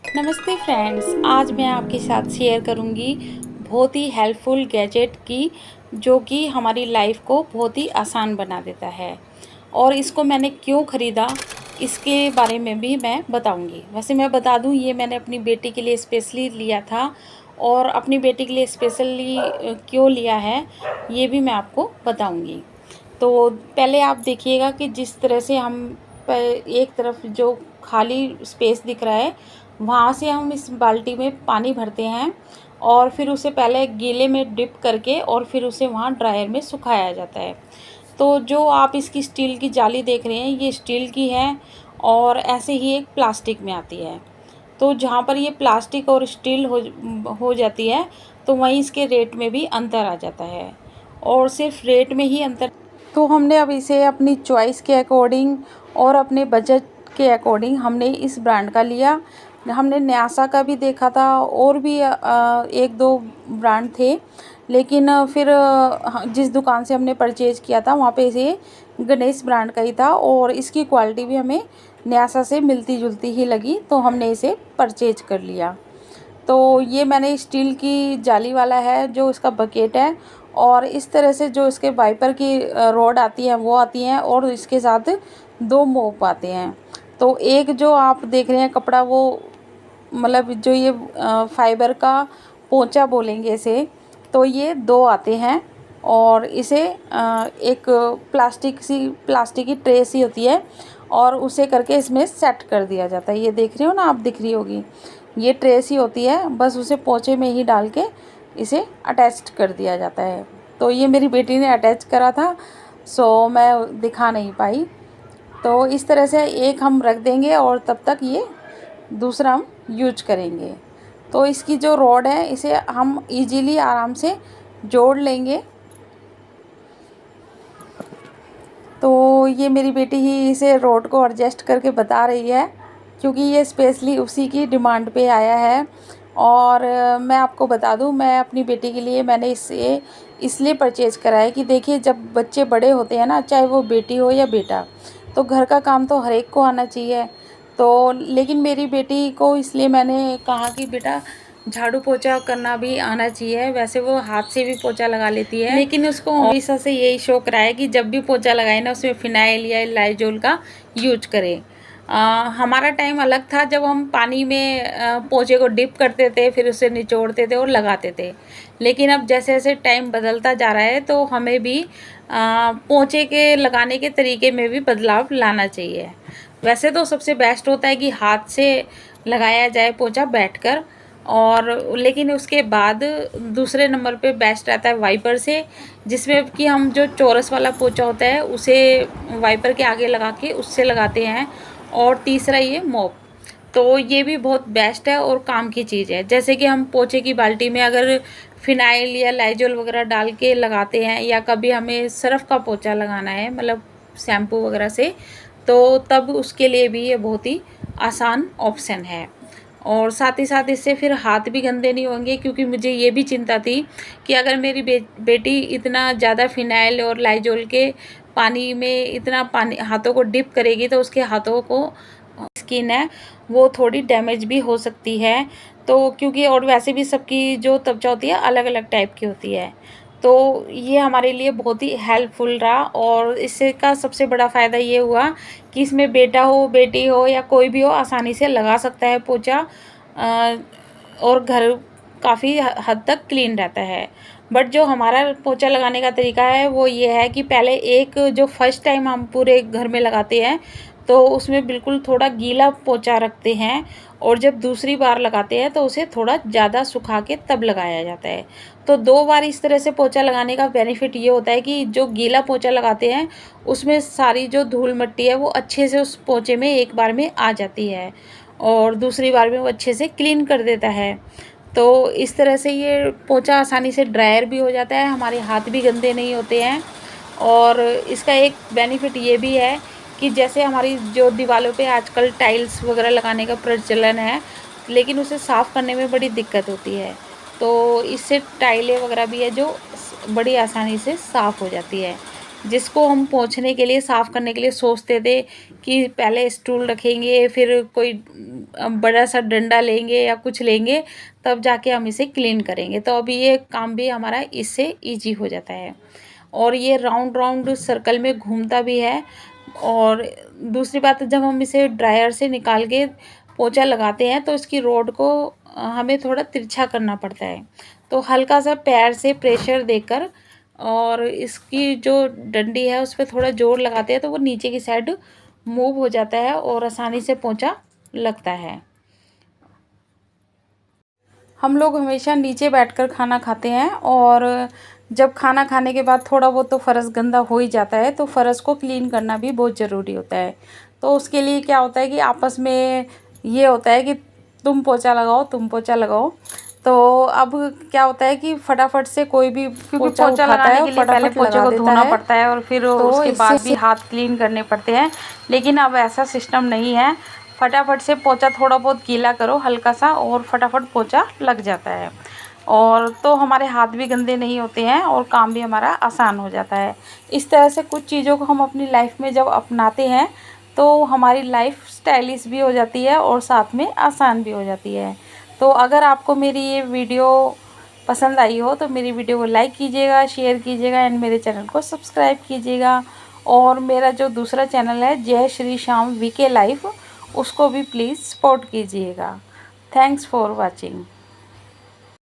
नमस्ते फ्रेंड्स, आज मैं आपके साथ शेयर करूंगी बहुत ही हेल्पफुल गैजेट की जो कि हमारी लाइफ को बहुत ही आसान बना देता है। और इसको मैंने क्यों ख़रीदा इसके बारे में भी मैं बताऊंगी। वैसे मैं बता दूं, ये मैंने अपनी बेटी के लिए स्पेशली लिया था और अपनी बेटी के लिए स्पेशली क्यों लिया है ये भी मैं आपको बताऊंगी। तो पहले आप देखिएगा कि जिस तरह से हम एक तरफ जो खाली स्पेस दिख रहा है वहाँ से हम इस बाल्टी में पानी भरते हैं और फिर उसे पहले गीले में डिप करके और फिर उसे वहाँ ड्रायर में सुखाया जाता है। तो जो आप इसकी स्टील की जाली देख रहे हैं ये स्टील की है और ऐसे ही एक प्लास्टिक में आती है। तो जहाँ पर ये प्लास्टिक और स्टील हो जाती है तो वहीं इसके रेट में भी अंतर आ जाता है और सिर्फ रेट में ही अंतर। तो हमने अब इसे अपनी चॉइस के अकॉर्डिंग और अपने बजट के अकॉर्डिंग हमने इस ब्रांड का लिया। हमने न्यासा का भी देखा था और भी एक दो ब्रांड थे, लेकिन फिर जिस दुकान से हमने परचेज़ किया था वहाँ पे इसे गणेश ब्रांड का ही था और इसकी क्वालिटी भी हमें न्यासा से मिलती जुलती ही लगी, तो हमने इसे परचेज कर लिया। तो ये मैंने स्टील की जाली वाला है जो इसका बकेट है और इस तरह से जो इसके वाइपर की रॉड आती है वो आती हैं और इसके साथ दो मोप आते हैं। तो एक जो आप देख रहे हैं कपड़ा वो मतलब जो ये फाइबर का पोंचा बोलेंगे इसे, तो ये दो आते हैं और इसे एक प्लास्टिक की ट्रे सी होती है और उसे करके इसमें सेट कर दिया जाता है। ये देख रहे हो ना आप, दिख रही होगी, ये ट्रे सी होती है, बस उसे पोंचे में ही डाल के इसे अटैच कर दिया जाता है। तो ये मेरी बेटी ने अटैच करा था सो मैं दिखा नहीं पाई। तो इस तरह से एक हम रख देंगे और तब तक ये दूसरा हम यूज करेंगे। तो इसकी जो रॉड है इसे हम इजीली आराम से जोड़ लेंगे। तो ये मेरी बेटी ही इसे रॉड को एडजस्ट करके बता रही है क्योंकि ये स्पेशली उसी की डिमांड पे आया है। और मैं आपको बता दूं, मैं अपनी बेटी के लिए मैंने इसे इसलिए परचेज़ करा है कि देखिए जब बच्चे बड़े होते हैं ना, चाहे वो बेटी हो या बेटा, तो घर का काम तो हर एक को आना चाहिए। तो लेकिन मेरी बेटी को इसलिए मैंने कहा कि बेटा झाड़ू पोछा करना भी आना चाहिए। वैसे वो हाथ से भी पोछा लगा लेती है, लेकिन उसको हमेशा से यही शौक रहा है कि जब भी पोछा लगाए ना उसमें फिनाइल या लाइजोल का यूज करें। हमारा टाइम अलग था जब हम पानी में पोछे को डिप करते थे, फिर उसे निचोड़ते थे और लगाते थे। लेकिन अब जैसे जैसे टाइम बदलता जा रहा है तो हमें भी पोछे के लगाने के तरीके में भी बदलाव लाना चाहिए। वैसे तो सबसे बेस्ट होता है कि हाथ से लगाया जाए पोछा बैठकर, और लेकिन उसके बाद दूसरे नंबर पे बेस्ट रहता है वाइपर से, जिसमें कि हम जो चौरस वाला पोछा होता है उसे वाइपर के आगे लगा के उससे लगाते हैं। और तीसरा ये मॉप, तो ये भी बहुत बेस्ट है और काम की चीज़ है। जैसे कि हम पोछे की बाल्टी में अगर फिनाइल या लाइजोल वगैरह डाल के लगाते हैं या कभी हमें सर्फ का पोछा लगाना है मतलब शैम्पू वगैरह से, तो तब उसके लिए भी ये बहुत ही आसान ऑप्शन है। और साथ ही साथ इससे फिर हाथ भी गंदे नहीं होंगे, क्योंकि मुझे ये भी चिंता थी कि अगर मेरी बेटी इतना ज़्यादा फिनाइल और लाइजोल के पानी में इतना पानी हाथों को डिप करेगी तो उसके हाथों को स्किन है वो थोड़ी डैमेज भी हो सकती है। तो क्योंकि और वैसे भी सबकी जो त्वचा होती है अलग अलग टाइप की होती है, तो ये हमारे लिए बहुत ही हेल्पफुल रहा। और इससे का सबसे बड़ा फ़ायदा ये हुआ कि इसमें बेटा हो बेटी हो या कोई भी हो आसानी से लगा सकता है पोछा, और घर काफ़ी हद तक क्लीन रहता है। बट जो हमारा पोछा लगाने का तरीका है वो ये है कि पहले एक जो फर्स्ट टाइम हम पूरे घर में लगाते हैं तो उसमें बिल्कुल थोड़ा गीला पोछा रखते हैं, और जब दूसरी बार लगाते हैं तो उसे थोड़ा ज़्यादा सुखा के तब लगाया जाता है। तो 2 बार इस तरह से पोछा लगाने का बेनिफिट ये होता है कि जो गीला पोछा लगाते हैं उसमें सारी जो धूल मिट्टी है वो अच्छे से उस पोछे में एक बार में आ जाती है और दूसरी बार में वो अच्छे से क्लीन कर देता है। तो इस तरह से ये पोछा आसानी से ड्रायर भी हो जाता है, हमारे हाथ भी गंदे नहीं होते हैं। और इसका एक बेनिफिट ये भी है कि जैसे हमारी जो दीवारों पे आजकल टाइल्स वगैरह लगाने का प्रचलन है, लेकिन उसे साफ़ करने में बड़ी दिक्कत होती है, तो इससे टाइलें वगैरह भी है जो बड़ी आसानी से साफ़ हो जाती है। जिसको हम पोंछने के लिए, साफ़ करने के लिए सोचते थे कि पहले स्टूल रखेंगे, फिर कोई बड़ा सा डंडा लेंगे या कुछ लेंगे, तब जाके हम इसे क्लीन करेंगे। तो अभी ये काम भी हमारा इससे ईज़ी हो जाता है और ये राउंड राउंड सर्कल में घूमता भी है। और दूसरी बात, जब हम इसे ड्रायर से निकाल के पोंछा लगाते हैं तो इसकी रॉड को हमें थोड़ा तिरछा करना पड़ता है। तो हल्का सा पैर से प्रेशर देकर और इसकी जो डंडी है उस पे थोड़ा ज़ोर लगाते हैं तो वो नीचे की साइड मूव हो जाता है और आसानी से पोंछा लगता है। हम लोग हमेशा नीचे बैठकर खाना खाते हैं और जब खाना खाने के बाद थोड़ा बहुत तो फ़र्श गंदा हो ही जाता है, तो फ़र्श को क्लीन करना भी बहुत ज़रूरी होता है। तो उसके लिए क्या होता है कि आपस में ये होता है कि तुम पोंछा लगाओ, तुम पोंछा लगाओ। तो अब क्या होता है कि फटाफट से कोई भी पोंछा उठाता है और फटाफट पोंछे को धोना पड़ता है और फिर उसके बाद भी हाथ क्लीन करने पड़ते हैं। लेकिन अब ऐसा सिस्टम नहीं है, फटाफट से पोंछा थोड़ा बहुत गीला करो हल्का सा और फटाफट पोंछा लग जाता है। और तो हमारे हाथ भी गंदे नहीं होते हैं और काम भी हमारा आसान हो जाता है। इस तरह से कुछ चीज़ों को हम अपनी लाइफ में जब अपनाते हैं तो हमारी लाइफ स्टाइलिश भी हो जाती है और साथ में आसान भी हो जाती है। तो अगर आपको मेरी ये वीडियो पसंद आई हो तो मेरी वीडियो को लाइक कीजिएगा, शेयर कीजिएगा एंड मेरे चैनल को सब्सक्राइब कीजिएगा। और मेरा जो दूसरा चैनल है जय श्री श्याम वीके लाइफ, उसको भी प्लीज़ सपोर्ट कीजिएगा। Thanks for watching.